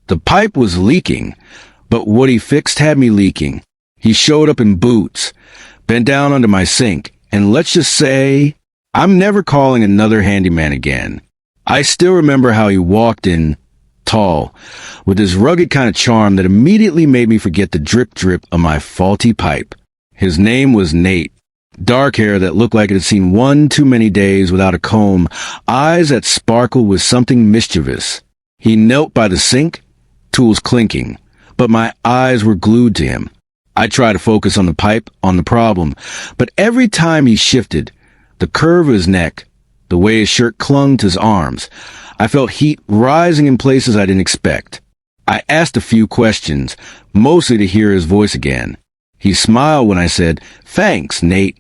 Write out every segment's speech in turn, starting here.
The pipe was leaking, but what he fixed had me leaking. He showed up in boots, bent down under my sink, and let's just say, I'm never calling another handyman again. I still remember how he walked in, tall, with this rugged kind of charm that immediately made me forget the drip of my faulty pipe. His name was Nate. Dark hair that looked like it had seen one too many days without a comb, eyes that sparkled with something mischievous. He knelt by the sink, tools clinking, but my eyes were glued to him. I tried to focus on the pipe, on the problem, but every time he shifted, the curve of his neck, the way his shirt clung to his arms, I felt heat rising in places I didn't expect. I asked a few questions, mostly to hear his voice again. He smiled when I said, "Thanks, Nate."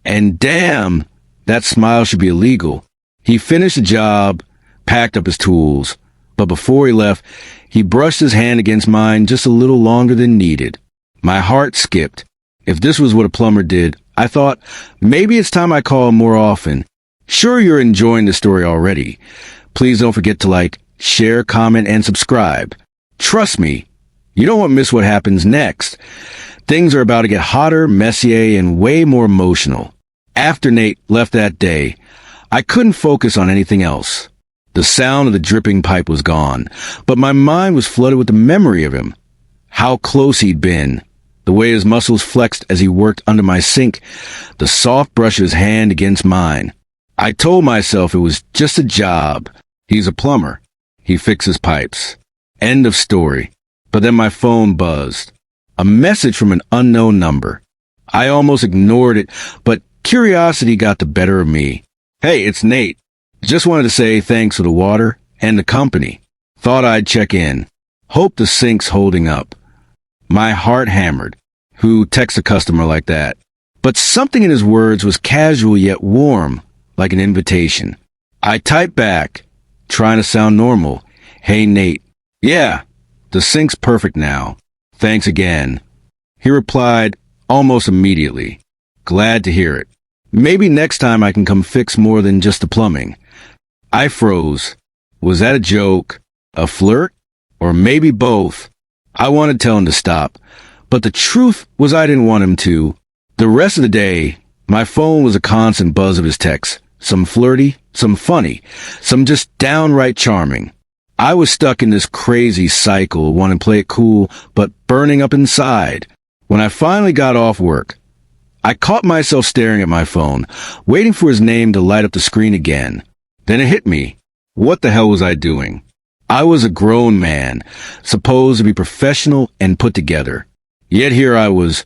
And damn, that smile should be illegal. He finished the job, packed up his tools, but before he left, he brushed his hand against mine just a little longer than needed. My heart skipped. If this was what a plumber did, I thought, maybe it's time I call him more often. Sure, you're enjoying the story already. Please don't forget to like, share, comment, and subscribe. Trust me, you don't want to miss what happens next. Things are about to get hotter, messier, and way more emotional. After Nate left that day, I couldn't focus on anything else. The sound of the dripping pipe was gone, but my mind was flooded with the memory of him. How close he'd been. The way his muscles flexed as he worked under my sink, the soft brush of his hand against mine. I told myself it was just a job. He's a plumber. He fixes pipes. End of story. But then my phone buzzed. A message from an unknown number. I almost ignored it, but curiosity got the better of me. "Hey, it's Nate. Just wanted to say thanks for the water and the company. Thought I'd check in. Hope the sink's holding up." My heart hammered. Who texts a customer like that? But something in his words was casual yet warm, like an invitation. I typed back, trying to sound normal. "Hey, Nate. Yeah, the sink's perfect now. Thanks again." He replied almost immediately. "Glad to hear it. Maybe next time I can come fix more than just the plumbing." I froze. Was that a joke? A flirt? Or maybe both? I wanted to tell him to stop, but the truth was I didn't want him to. The rest of the day, my phone was a constant buzz of his texts. Some flirty, some funny, some just downright charming. I was stuck in this crazy cycle, wanting to play it cool, but burning up inside. When I finally got off work, I caught myself staring at my phone, waiting for his name to light up the screen again. Then it hit me. What the hell was I doing? I was a grown man, supposed to be professional and put together. Yet here I was,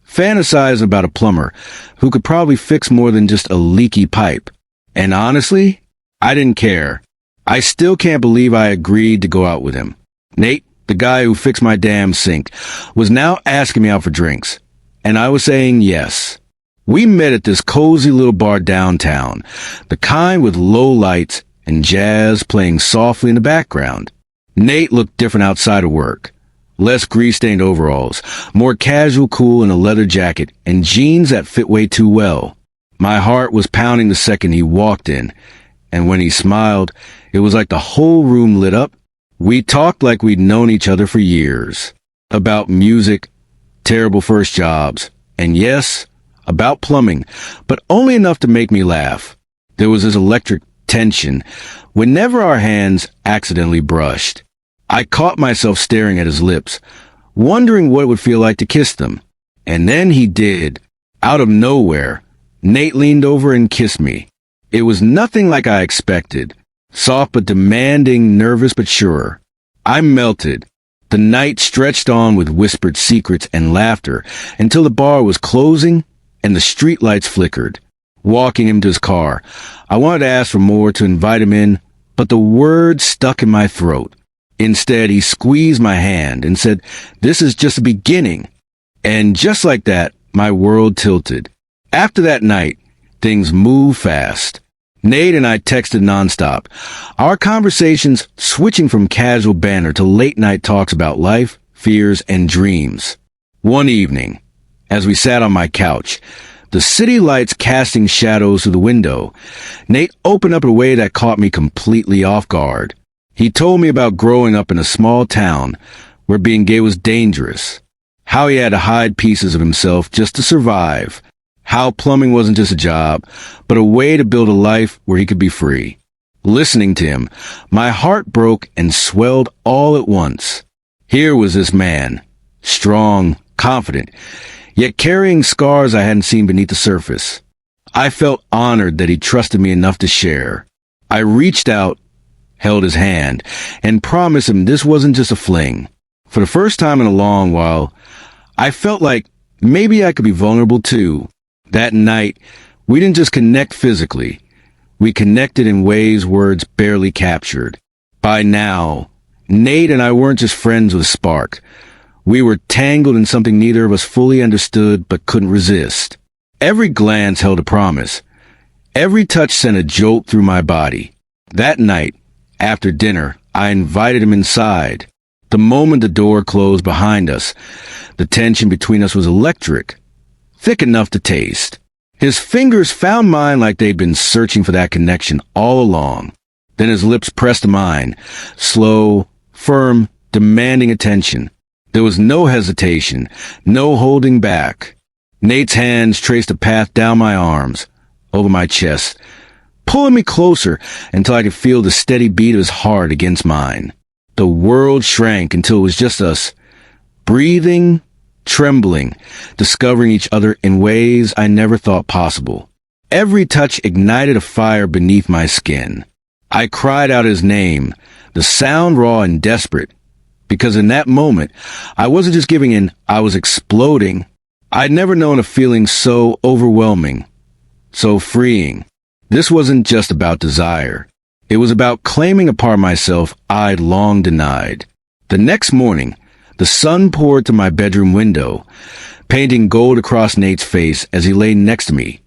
fantasizing about a plumber who could probably fix more than just a leaky pipe. And honestly, I didn't care. I still can't believe I agreed to go out with him. Nate, the guy who fixed my damn sink, was now asking me out for drinks, and I was saying yes. We met at this cozy little bar downtown, the kind with low lights and jazz playing softly in the background. Nate looked different outside of work. Less grease-stained overalls, more casual cool in a leather jacket, and jeans that fit way too well. My heart was pounding the second he walked in, and when he smiled, it was like the whole room lit up. We talked like we'd known each other for years. About music, terrible first jobs, and yes, about plumbing, but only enough to make me laugh. There was this electric tension whenever our hands accidentally brushed. I caught myself staring at his lips, wondering what it would feel like to kiss them. And then he did. Out of nowhere, Nate leaned over and kissed me. It was nothing like I expected. Soft but demanding, nervous but sure. I melted. The night stretched on with whispered secrets and laughter until the bar was closing and the streetlights flickered. Walking him to his car, I wanted to ask for more, to invite him in, but the words stuck in my throat. Instead, he squeezed my hand and said, "This is just the beginning." And just like that, my world tilted. After that night, things moved fast. Nate and I texted nonstop, our conversations switching from casual banter to late-night talks about life, fears, and dreams. One evening, as we sat on my couch, the city lights casting shadows through the window, Nate opened up in a way that caught me completely off guard. He told me about growing up in a small town where being gay was dangerous, how he had to hide pieces of himself just to survive, how plumbing wasn't just a job, but a way to build a life where he could be free. Listening to him, my heart broke and swelled all at once. Here was this man, strong, confident, yet carrying scars I hadn't seen beneath the surface. I felt honored that he trusted me enough to share. I reached out, held his hand, and promised him this wasn't just a fling. For the first time in a long while, I felt like maybe I could be vulnerable too. That night, we didn't just connect physically. We connected in ways words barely captured. By now, Nate and I weren't just friends with a spark. We were tangled in something neither of us fully understood but couldn't resist. Every glance held a promise. Every touch sent a jolt through my body. That night, after dinner, I invited him inside. The moment the door closed behind us, the tension between us was electric, thick enough to taste. His fingers found mine like they'd been searching for that connection all along. Then his lips pressed mine, slow, firm, demanding attention. There was no hesitation, no holding back. Nate's hands traced a path down my arms, over my chest, pulling me closer until I could feel the steady beat of his heart against mine. The world shrank until it was just us, breathing, trembling, discovering each other in ways I never thought possible. Every touch ignited a fire beneath my skin. I cried out his name, the sound raw and desperate, because in that moment, I wasn't just giving in, I was exploding. I'd never known a feeling so overwhelming, so freeing. This wasn't just about desire. It was about claiming a part of myself I'd long denied. The next morning, the sun poured through my bedroom window, painting gold across Nate's face as he lay next to me,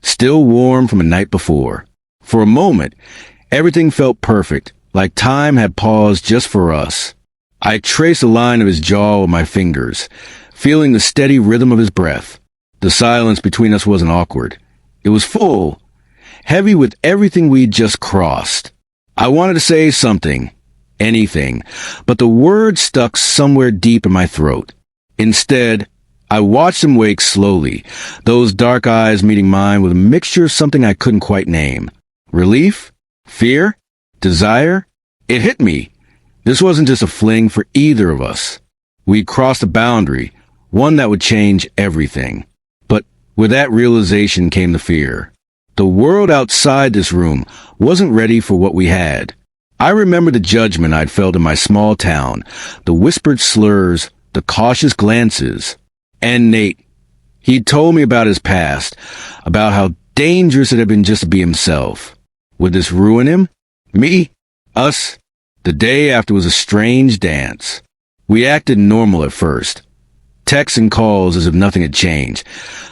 still warm from a night before. For a moment, everything felt perfect, like time had paused just for us. I traced a line of his jaw with my fingers, feeling the steady rhythm of his breath. The silence between us wasn't awkward. It was full, heavy with everything we'd just crossed. I wanted to say something, anything, but the words stuck somewhere deep in my throat. Instead, I watched him wake slowly, those dark eyes meeting mine with a mixture of something I couldn't quite name. Relief? Fear? Desire? It hit me. This wasn't just a fling for either of us. We'd crossed a boundary, one that would change everything. But with that realization came the fear. The world outside this room wasn't ready for what we had. I remember the judgment I'd felt in my small town, the whispered slurs, the cautious glances. And Nate, he'd told me about his past, about how dangerous it had been just to be himself. Would this ruin him? Me? Us? The day after was a strange dance. We acted normal at first. Texts and calls as if nothing had changed.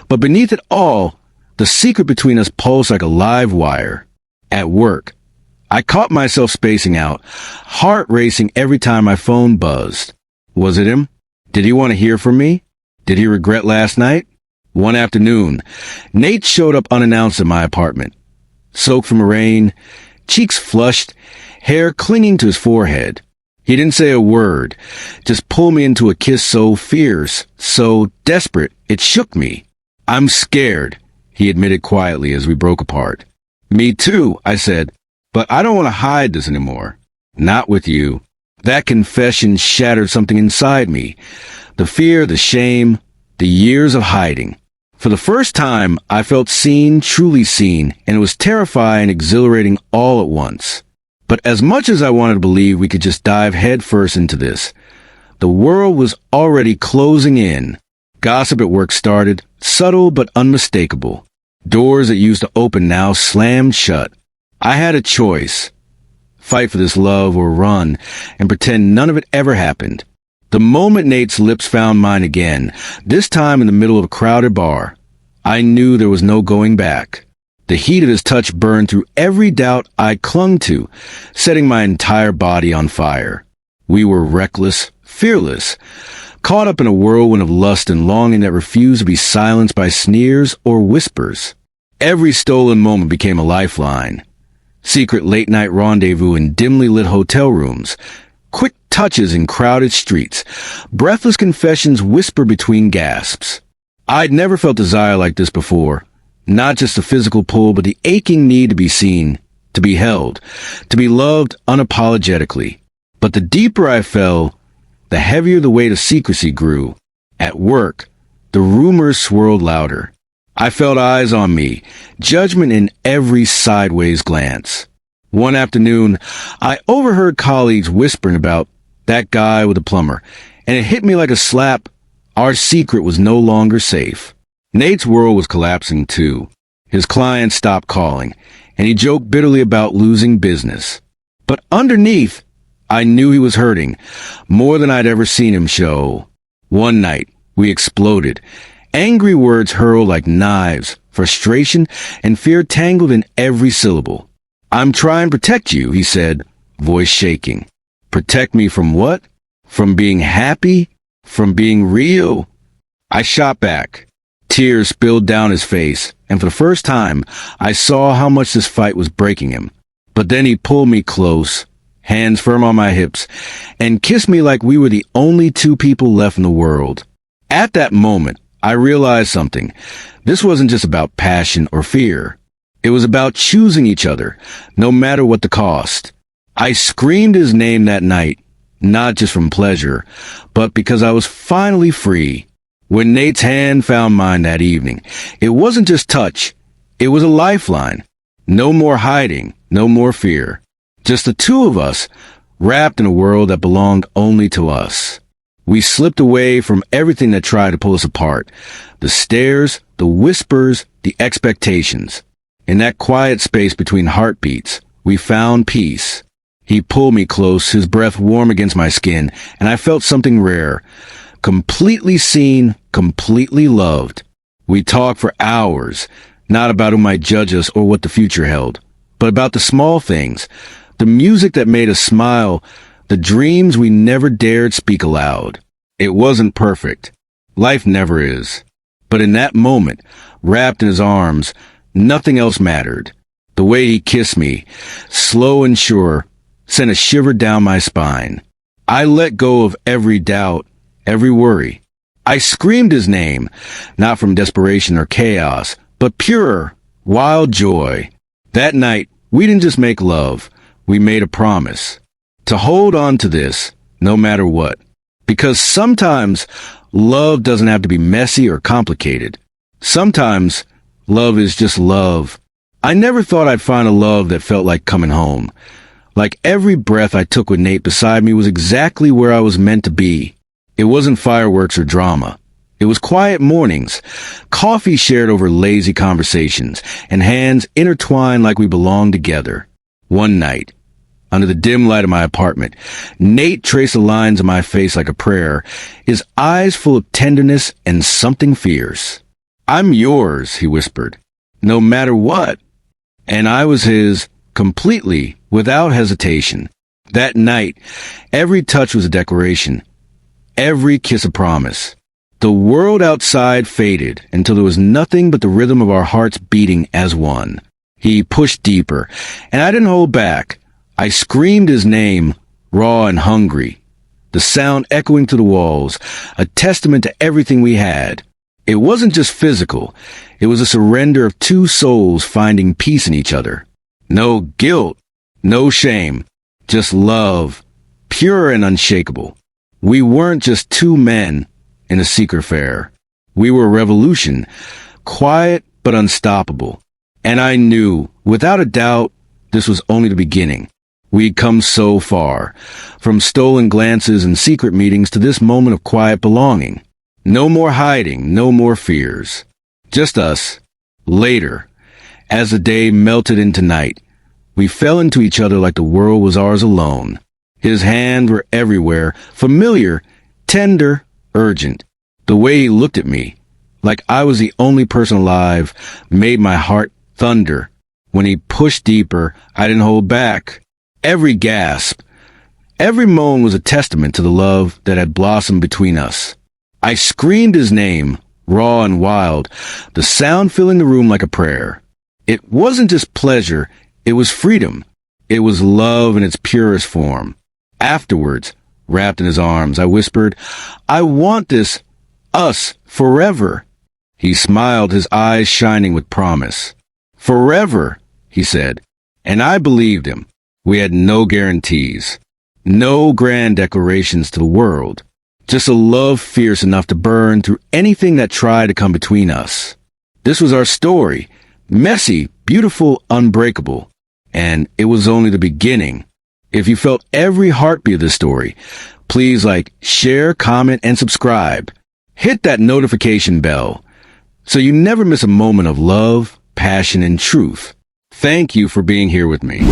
But beneath it all, the secret between us pulsed like a live wire. At work, I caught myself spacing out, heart racing every time my phone buzzed. Was it him? Did he want to hear from me? Did he regret last night? One afternoon, Nate showed up unannounced at my apartment. Soaked from rain, cheeks flushed, hair clinging to his forehead. He didn't say a word, just pulled me into a kiss so fierce, so desperate, it shook me. I'm scared, he admitted quietly as we broke apart. Me too, I said, but I don't want to hide this anymore. Not with you. That confession shattered something inside me. The fear, the shame, the years of hiding. For the first time, I felt seen, truly seen, and it was terrifying and exhilarating all at once. But as much as I wanted to believe we could just dive headfirst into this, the world was already closing in. Gossip at work started, subtle but unmistakable. Doors that used to open now slammed shut. I had a choice. Fight for this love or run and pretend none of it ever happened. The moment Nate's lips found mine again, this time in the middle of a crowded bar, I knew there was no going back. The heat of his touch burned through every doubt I clung to, setting my entire body on fire. We were reckless, fearless, caught up in a whirlwind of lust and longing that refused to be silenced by sneers or whispers. Every stolen moment became a lifeline. secret late-night rendezvous in dimly lit hotel rooms, quick touches in crowded streets, breathless confessions whispered between gasps. I'd never felt desire like this before. Not just the physical pull, but the aching need to be seen, to be held, to be loved unapologetically. But the deeper I fell, the heavier the weight of secrecy grew. At work, the rumors swirled louder. I felt eyes on me, judgment in every sideways glance. One afternoon, I overheard colleagues whispering about that guy with the plumber, and it hit me like a slap. Our secret was no longer safe. Nate's world was collapsing too. His clients stopped calling, and he joked bitterly about losing business. But underneath, I knew he was hurting, more than I'd ever seen him show. One night, we exploded. Angry words hurled like knives, frustration and fear tangled in every syllable. "I'm trying to protect you," he said, voice shaking. "Protect me from what? From being happy? From being real?" I shot back. Tears spilled down his face, and for the first time, I saw how much this fight was breaking him. But then he pulled me close, hands firm on my hips, and kissed me like we were the only two people left in the world. At that moment, I realized something. This wasn't just about passion or fear. It was about choosing each other, no matter what the cost. I screamed his name that night, not just from pleasure, but because I was finally free. When Nate's hand found mine that evening, it wasn't just touch. It was a lifeline. No more hiding, no more fear. Just the two of us, wrapped in a world that belonged only to us. We slipped away from everything that tried to pull us apart. The stares, the whispers, the expectations. In that quiet space between heartbeats, we found peace. He pulled me close, his breath warm against my skin, and I felt something rare. Completely seen, completely loved. We talked for hours, not about who might judge us or what the future held, but about the small things, the music that made us smile, the dreams we never dared speak aloud. It wasn't perfect. Life never is. But in that moment, wrapped in his arms, nothing else mattered. The way he kissed me, slow and sure, sent a shiver down my spine. I let go of every doubt, every worry. I screamed his name, not from desperation or chaos, but pure, wild joy. That night, we didn't just make love, we made a promise. To hold on to this, no matter what. Because sometimes, love doesn't have to be messy or complicated. Sometimes, love is just love. I never thought I'd find a love that felt like coming home. Like every breath I took with Nate beside me was exactly where I was meant to be. It wasn't fireworks or drama. It was quiet mornings, coffee shared over lazy conversations, and hands intertwined like we belonged together. One night, under the dim light of my apartment, Nate traced the lines of my face like a prayer, his eyes full of tenderness and something fierce. "I'm yours," he whispered, "no matter what." And I was his, completely, without hesitation. That night, every touch was a declaration, every kiss a promise. The world outside faded until there was nothing but the rhythm of our hearts beating as one. He pushed deeper, and I didn't hold back. I screamed his name, raw and hungry, the sound echoing through the walls, a testament to everything we had. It wasn't just physical. It was a surrender of two souls finding peace in each other. No guilt, no shame, just love, pure and unshakable. We weren't just two men in a secret affair. We were a revolution, quiet but unstoppable. And I knew, without a doubt, this was only the beginning. We'd come so far, from stolen glances and secret meetings to this moment of quiet belonging. No more hiding, no more fears. Just us. Later, as the day melted into night, we fell into each other like the world was ours alone. His hands were everywhere, familiar, tender, urgent. The way he looked at me, like I was the only person alive, made my heart thunder. When he pushed deeper, I didn't hold back. Every gasp, every moan was a testament to the love that had blossomed between us. I screamed his name, raw and wild, the sound filling the room like a prayer. It wasn't just pleasure, It was freedom. It was love in its purest form. Afterwards, wrapped in his arms, I whispered, "I want this, us, forever." He smiled, his eyes shining with promise. "Forever," he said. And I believed him. We had no guarantees. No grand declarations to the world. Just a love fierce enough to burn through anything that tried to come between us. This was our story. Messy, beautiful, unbreakable. And it was only the beginning. If you felt every heartbeat of this story, please share, comment, and subscribe. Hit that notification bell so you never miss a moment of love, passion, and truth. Thank you for being here with me.